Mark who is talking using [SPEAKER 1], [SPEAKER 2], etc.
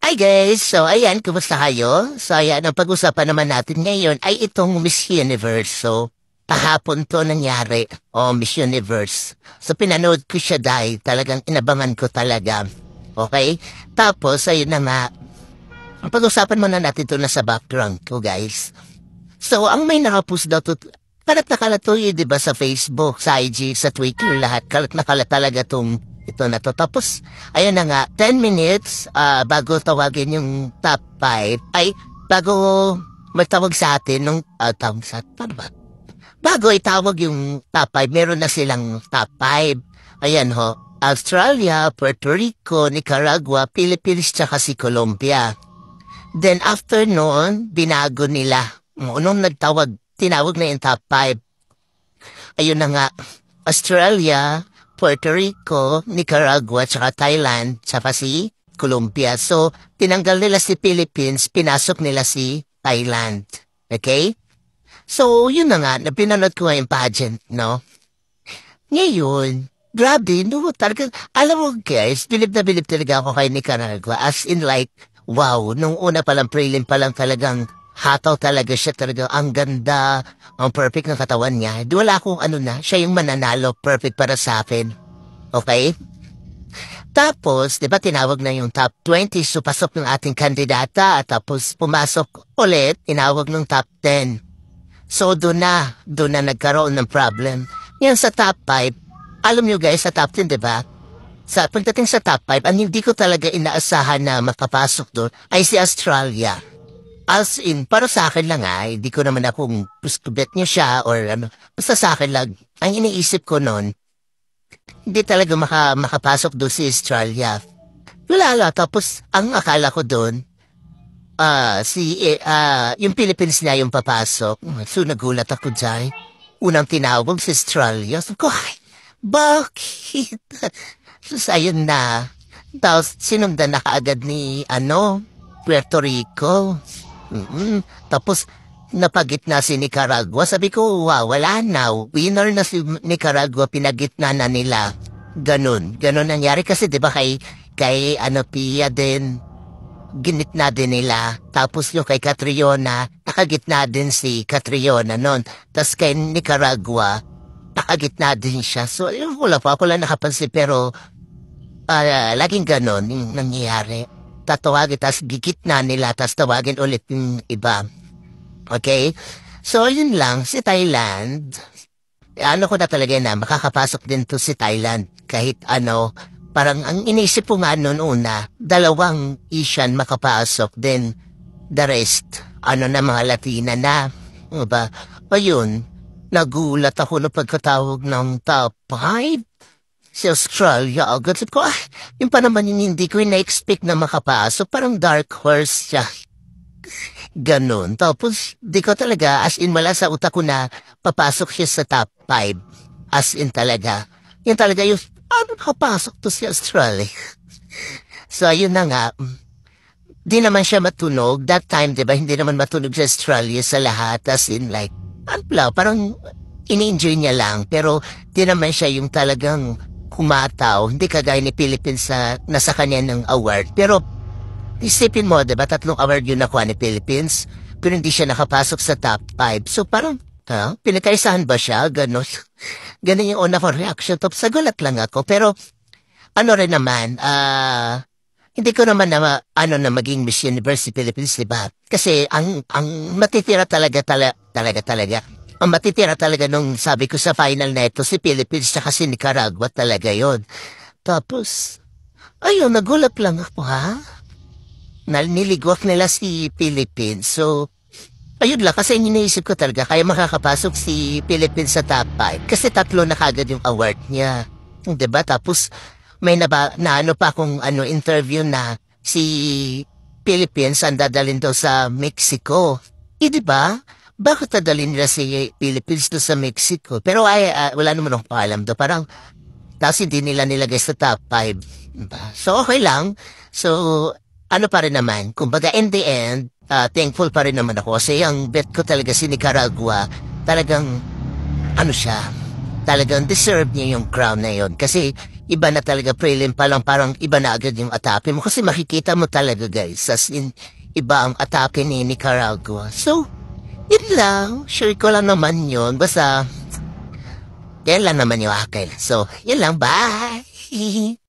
[SPEAKER 1] Hi guys! So ayan, kumusta kayo? So ayan, ang pag-usapan naman natin ngayon ay itong Miss Universe. So, kahapon to nangyari. Miss Universe. So pinanood ko siya dahil talagang inabangan ko talaga. Okay? Tapos, ayun na nga. Ang pag-usapan muna natin to na sa background ko guys. So, ang may nakapost daw to, kalat na kalat to yun, diba, sa Facebook, sa IG, sa Twitter, lahat. Kalat na kalat talaga tong ito na to. Tapos, ayun na nga, 10 minutes bago tawagin yung top 5, ay, bago magtawag sa atin nung, tawag sa, paano ba? Bago itawag yung top 5, meron na silang top 5. Ayan ho, Australia, Puerto Rico, Nicaragua, Philippines, tsaka si Colombia. Then after noon, binago nila. Nung nagtawag, tinawag na yung top 5. Ayun na nga, Australia, Puerto Rico, Nicaragua, tsaka Thailand, tsaka si Colombia. So, tinanggal nila si Philippines, pinasok nila si Thailand. Okay? So, yun na nga, napinanood ko yung pageant, no? Ngayon, grabe, no, talaga, alam mo guys, bilib na bilib talaga ako kay Nicaragua. As in like, wow, nung una palang prelim palang talagang hataw talaga siya talaga. Ang ganda, ang perfect ng katawan niya. Di wala akong siya yung mananalo, perfect para sa akin. Okay? Tapos, di ba tinawag na yung top 20, so pasok ng ating kandidata, at tapos pumasok ulit, tinawag ng top 10. So, doon na nagkaroon ng problem. Yan sa top 5, alam nyo guys, sa top 10, di ba? Pagdating sa top 5, ang hindi ko talaga inaasahan na makapasok doon ay si Australia. As in, para sa akin lang hindi ko naman akong puskubet niya siya or basta sa akin lang, ang iniisip ko noon, hindi talaga makapasok doon si Australia. Wala, tapos ang akala ko doon, yung Philippines na yung papasok. So nagulat ako dyan. Unang tinawag si Australia. So ko, bakit? So ayun na. Tapos sinundan na kaagad ni, Puerto Rico. Tapos, napagitna si Nicaragua. Sabi ko, wow, wala na. Winner na si Nicaragua, pinagitna na nila. Ganon nangyari. Kasi diba kay Pia din, ginitna din nila. Tapos yung kay Catriona, nakagitna din si Catriona nun. Tapos kay Nicaragua, nakagitna din siya. So, wala lang nakapansin. Pero, laging ganon yung nangyayari. Tatawagin, tas gigitna nila, tas tawagin ulit yung iba. Okay? So, yun lang, si Thailand, ko na talaga na, makakapasok din to si Thailand. Kahit parang ang inisip ko nga noon una, 2 Asian makapasok, then the rest, na mga Latina na. Diba? Ayun, nagulat ako na pagkatawag ng top 5. Si Australia, agad ko, yung pa naman yung hindi ko na-expect na makapasok, parang dark horse siya. Ganon. Tapos, di ko talaga, as in mala sa utak ko na, papasok siya sa top 5. As in talaga. Yan talaga yung, nakapasok to si Australia? So, ayun na nga. Di naman siya matunog. That time, di ba, hindi naman matunog sa Australia sa lahat. As in like, parang ini-enjoy niya lang. Pero, di naman siya yung talagang kumataw, hindi kagaya ni Philippines sa nasa kanya ng award. Pero, isipin mo, diba, 3 award yun nakuha ni Philippines, pero hindi siya nakapasok sa top 5. So, parang, pinagkaisahan ba siya? Ganon. Ganon yung una ko reaction. Tapos, sagulat lang ako. Pero, rin naman, hindi ko naman na maging Miss Universe Philippines, diba? Kasi, ang matitira talaga. Ang matitira talaga nung sabi ko sa final na ito, si Philippines tsaka si Nicaragua talaga yon. Tapos, ayun, nagulat lang ako Niligwak nila si Philippines. So, ayun lang, kasi iniisip ko talaga, kaya makakapasok si Philippines sa top 5. Kasi 3 na kagad yung award niya. Diba? Tapos, may pa akong interview na si Philippines ang dadalhin daw sa Mexico. Diba? Bakit dadalhin nila si Philippines to sa Mexico? Pero wala naman akong paalam do. Parang, tapos hindi nila nilagay sa top 5. Diba? So, okay lang. So, pa rin naman. Kumbaga, in the end, thankful pa rin naman ako. Kasi ang bet ko talaga si Nicaragua, talagang, talagang deserve niya yung crown na yon. Kasi, iba na talaga prelim pa lang, parang iba na agad yung atake mo. Kasi makikita mo talaga guys, as in, iba ang atake ni Nicaragua. So, yun lang. Sure ko lang naman yun. Basta, yan lang naman yung akin. So, yun lang. Bye!